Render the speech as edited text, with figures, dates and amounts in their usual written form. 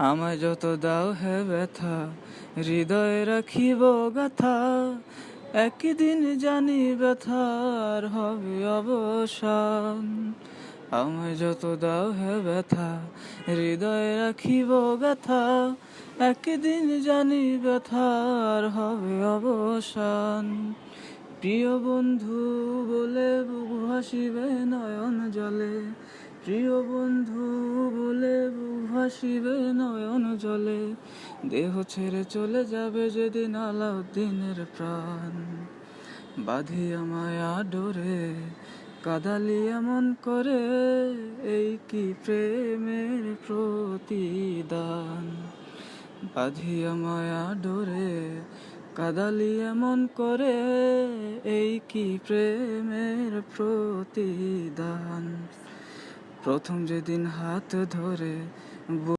আমায় যত দাও হে ব্যথা, হৃদয়ে রাখিব গাথা। একদিন জানি ব্যথার হবে অবসান। আমায় যত দাও হে ব্যথা, হৃদয়ে রাখিব গাথা। একদিন জানি ব্যথার হবে অবসান। প্রিয় বন্ধু বলে বুক ভাসিবে নয়ন জলে, প্রিয় বন্ধু বলে বুক ভাসিবে নয়ন জলে। দেহ ছেড়ে চলে যাবে যেদিন আলাউদ্দিনের প্রাণ। বাঁধিয়া মায়া ডোরে কাদালি এমন করে, এই কি প্রেমের প্রতিদান। বাঁধিয়া মায়া ডোরে কাদালি এমন করে, এই কি প্রেমের প্রতিদান। প্রথম যেদিন হাত ধরে